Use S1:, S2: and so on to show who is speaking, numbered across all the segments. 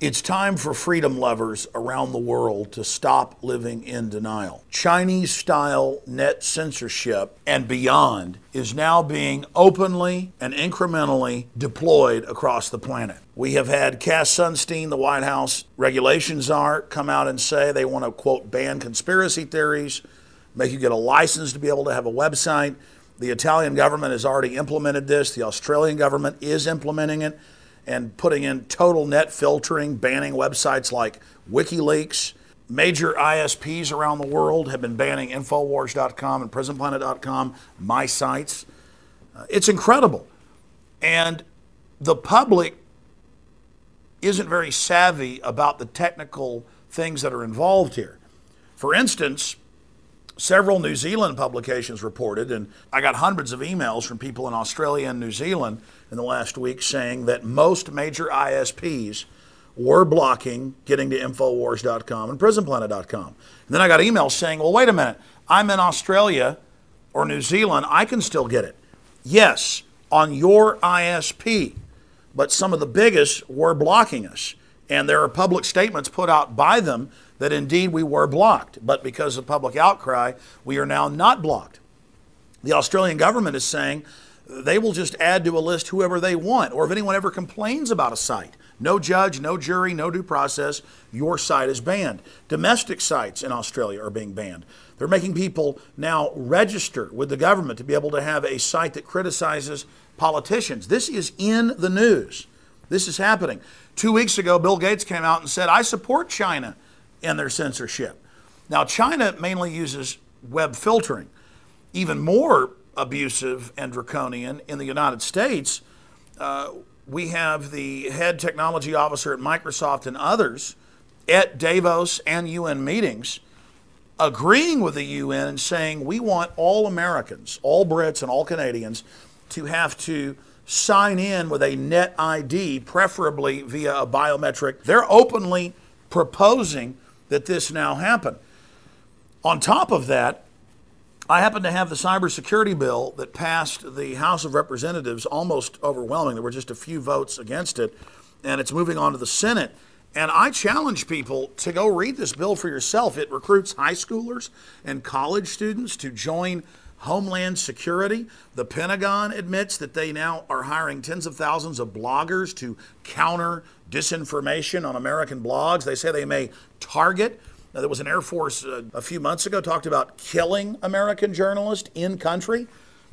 S1: It's time for freedom lovers around the world to stop living in denial. Chinese-style net censorship and beyond is now being openly and incrementally deployed across the planet. We have had Cass Sunstein, the White House regulations czar, come out and say they want to, quote, ban conspiracy theories, make you get a license to be able to have a website. The Italian government has already implemented this. The Australian government is implementing it and putting in total net filtering, banning websites like WikiLeaks. Major ISPs around the world have been banning Infowars.com and PrisonPlanet.com, my sites. It's incredible. And the public isn't very savvy about the technical things that are involved here. For instance, several New Zealand publications reported, and I got hundreds of emails from people in Australia and New Zealand in the last week saying that most major ISPs were blocking getting to Infowars.com and PrisonPlanet.com. And then I got emails saying, well, wait a minute, I'm in Australia or New Zealand, I can still get it. Yes, on your ISP, but some of the biggest were blocking us. And there are public statements put out by them that indeed we were blocked. But because of public outcry, we are now not blocked. The Australian government is saying they will just add to a list whoever they want, or if anyone ever complains about a site. No judge, no jury, no due process, your site is banned. Domestic sites in Australia are being banned. They're making people now register with the government to be able to have a site that criticizes politicians. This is in the news. This is happening. 2 weeks ago, Bill Gates came out and said, I support China in their censorship. Now, China mainly uses web filtering. Even more abusive and draconian in the United States, we have the head technology officer at Microsoft and others at Davos and UN meetings agreeing with the UN and saying we want all Americans, all Brits and all Canadians to have to sign in with a net ID, preferably via a biometric. They're openly proposing that this now happen. On top of that, I happen to have the cybersecurity bill that passed the House of Representatives almost overwhelming. There were just a few votes against it, and it's moving on to the Senate. And I challenge people to go read this bill for yourself. It recruits high schoolers and college students to join Homeland Security. The Pentagon admits that they now are hiring tens of thousands of bloggers to counter disinformation on American blogs. They say they may target. Now, there was an Air Force a few months ago talked about killing American journalists in country.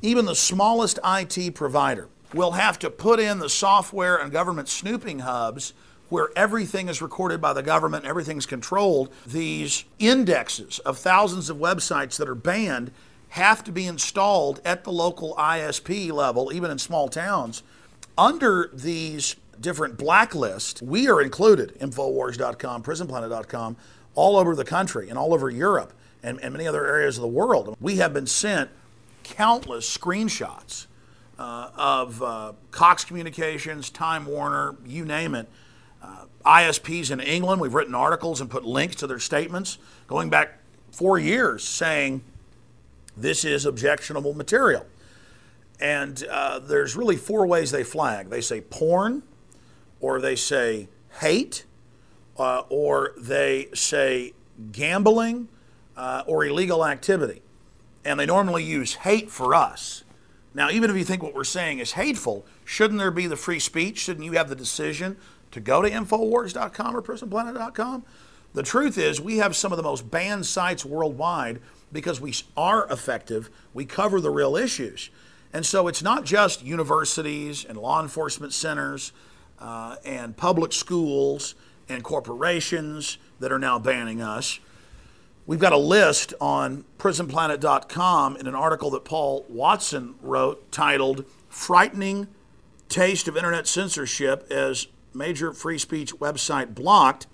S1: Even the smallest IT provider will have to put in the software and government snooping hubs where everything is recorded by the government, everything's controlled. These indexes of thousands of websites that are banned have to be installed at the local ISP level, even in small towns. Under these different blacklists, we are included, Infowars.com, PrisonPlanet.com, all over the country and all over Europe and many other areas of the world. We have been sent countless screenshots of Cox Communications, Time Warner, you name it, ISPs in England. We've written articles and put links to their statements going back 4 years saying this is objectionable material. And there's really 4 ways they flag. They say porn, or they say hate, or they say gambling, or illegal activity. And they normally use hate for us. Now, even if you think what we're saying is hateful, shouldn't there be the free speech? Shouldn't you have the decision to go to Infowars.com or PrisonPlanet.com? The truth is we have some of the most banned sites worldwide because we are effective. We cover the real issues. And so it's not just universities and law enforcement centers and public schools and corporations that are now banning us. We've got a list on PrisonPlanet.com in an article that Paul Watson wrote titled Frightening Taste of Internet Censorship as Major Free Speech Website Blocked.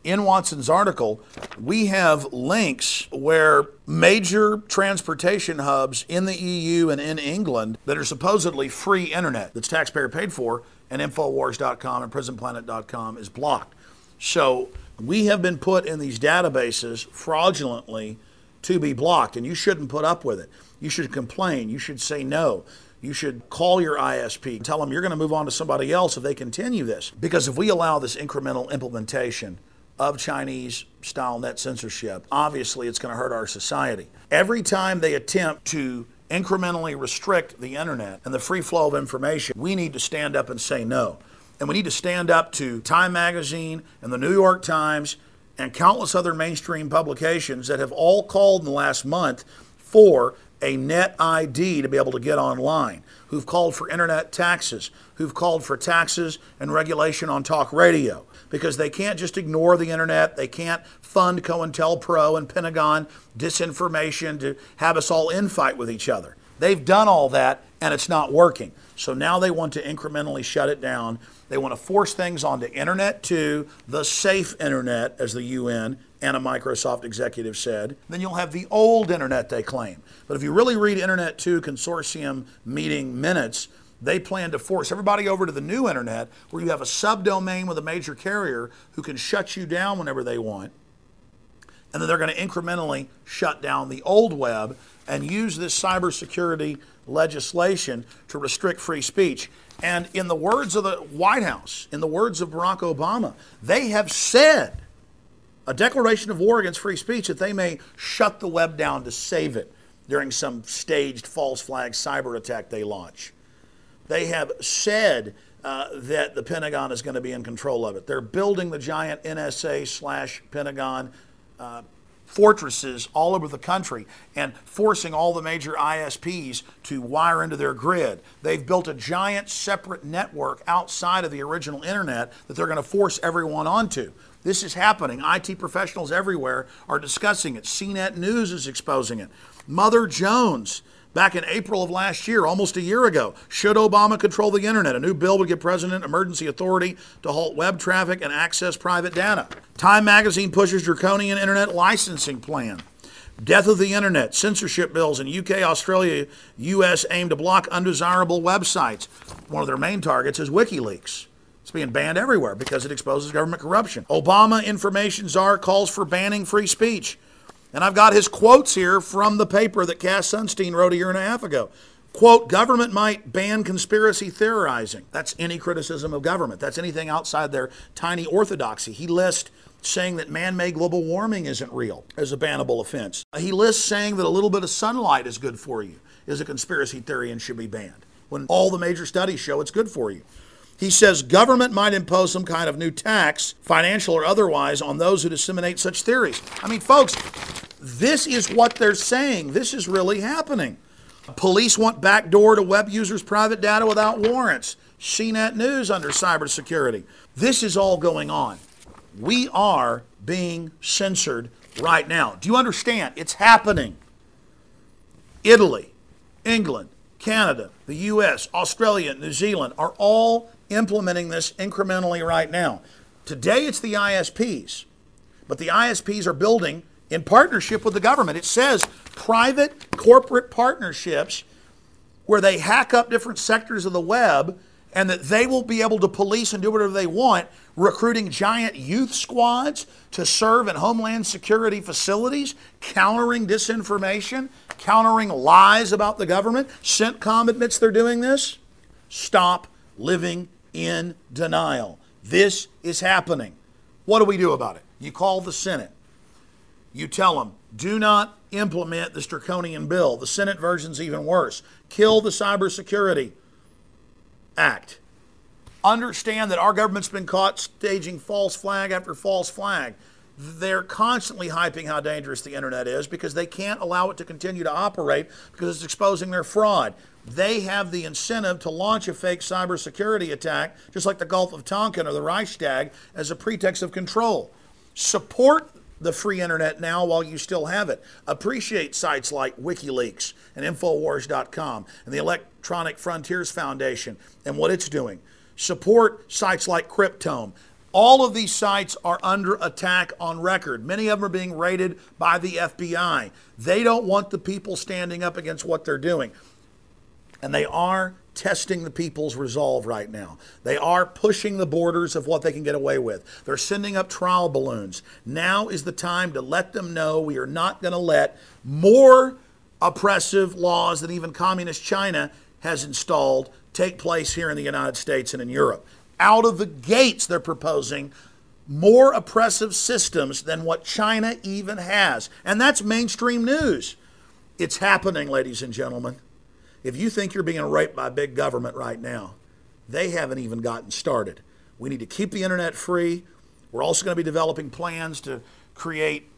S1: In Watson's article, we have links where major transportation hubs in the EU and in England that are supposedly free internet, that's taxpayer paid for, and Infowars.com and PrisonPlanet.com is blocked. So we have been put in these databases fraudulently to be blocked, and you shouldn't put up with it. You should complain. You should say no. You should call your ISP, tell them you're going to move on to somebody else if they continue this. Because if we allow this incremental implementation of Chinese-style net censorship, obviously it's going to hurt our society. Every time they attempt to incrementally restrict the internet and the free flow of information, we need to stand up and say no. And we need to stand up to Time Magazine and the New York Times and countless other mainstream publications that have all called in the last month for a net ID to be able to get online, who've called for internet taxes, who've called for taxes and regulation on talk radio, because they can't just ignore the internet. They can't fund COINTELPRO and Pentagon disinformation to have us all infight with each other. They've done all that, and it's not working. So now they want to incrementally shut it down. They want to force things onto Internet 2, the safe internet, as the UN and a Microsoft executive said. Then you'll have the old internet, they claim. But if you really read Internet 2 consortium meeting minutes, they plan to force everybody over to the new internet, where you have a subdomain with a major carrier who can shut you down whenever they want. And then they're going to incrementally shut down the old web and use this cybersecurity legislation to restrict free speech. And in the words of the White House, in the words of Barack Obama, they have said a declaration of war against free speech, that they may shut the web down to save it during some staged false flag cyber attack they launch. They have said that the Pentagon is going to be in control of it. They're building the giant NSA/Pentagon fortresses all over the country and forcing all the major ISPs to wire into their grid. They've built a giant separate network outside of the original internet that they're going to force everyone onto. This is happening. IT professionals everywhere are discussing it. CNET News is exposing it. Mother Jones, back in April of last year, almost a year ago, should Obama control the internet? A new bill would give President emergency authority to halt web traffic and access private data. Time Magazine pushes draconian internet licensing plan. Death of the internet. Censorship bills in UK, Australia, US aim to block undesirable websites. One of their main targets is WikiLeaks. It's being banned everywhere because it exposes government corruption. Obama information czar calls for banning free speech. And I've got his quotes here from the paper that Cass Sunstein wrote a year and a half ago. Quote, government might ban conspiracy theorizing. That's any criticism of government. That's anything outside their tiny orthodoxy. He lists saying that man-made global warming isn't real as a bannable offense. He lists saying that a little bit of sunlight is good for you is a conspiracy theory and should be banned, when all the major studies show it's good for you. He says government might impose some kind of new tax, financial or otherwise, on those who disseminate such theories. I mean, folks, this is what they're saying. This is really happening. Police want backdoor to web users' private data without warrants. CNET News under cybersecurity. This is all going on. We are being censored right now. Do you understand? It's happening. Italy, England, Canada, the US, Australia, New Zealand are all implementing this incrementally right now. Today it's the ISPs, but the ISPs are building in partnership with the government. It says private corporate partnerships where they hack up different sectors of the web and that they will be able to police and do whatever they want, recruiting giant youth squads to serve in homeland security facilities, countering disinformation, countering lies about the government. CENTCOM admits they're doing this. Stop living in denial. This is happening. What do we do about it? You call the Senate. You tell them, do not implement this draconian bill. The Senate version's even worse. Kill the Cybersecurity Act. Understand that our government's been caught staging false flag after false flag. They're constantly hyping how dangerous the internet is because they can't allow it to continue to operate because it's exposing their fraud. They have the incentive to launch a fake cybersecurity attack, just like the Gulf of Tonkin or the Reichstag, as a pretext of control. Support the free internet now while you still have it. Appreciate sites like WikiLeaks and Infowars.com and the Electronic Frontiers Foundation and what it's doing. Support sites like Cryptome. All of these sites are under attack on record. Many of them are being raided by the FBI. They don't want the people standing up against what they're doing. And they are testing the people's resolve right now. They are pushing the borders of what they can get away with. They're sending up trial balloons. Now is the time to let them know we are not going to let more oppressive laws than even communist China has installed take place here in the United States and in Europe. Out of the gates, they're proposing more oppressive systems than what China even has. And that's mainstream news. It's happening, ladies and gentlemen. If you think you're being raped by big government right now, they haven't even gotten started. We need to keep the internet free. We're also going to be developing plans to create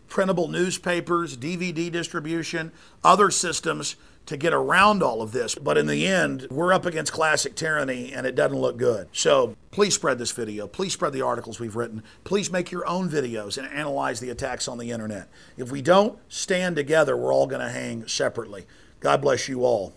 S1: printable newspapers, DVD distribution, other systems to get around all of this. But in the end, we're up against classic tyranny, and it doesn't look good. So please spread this video. Please spread the articles we've written. Please make your own videos and analyze the attacks on the internet. If we don't stand together, we're all going to hang separately. God bless you all.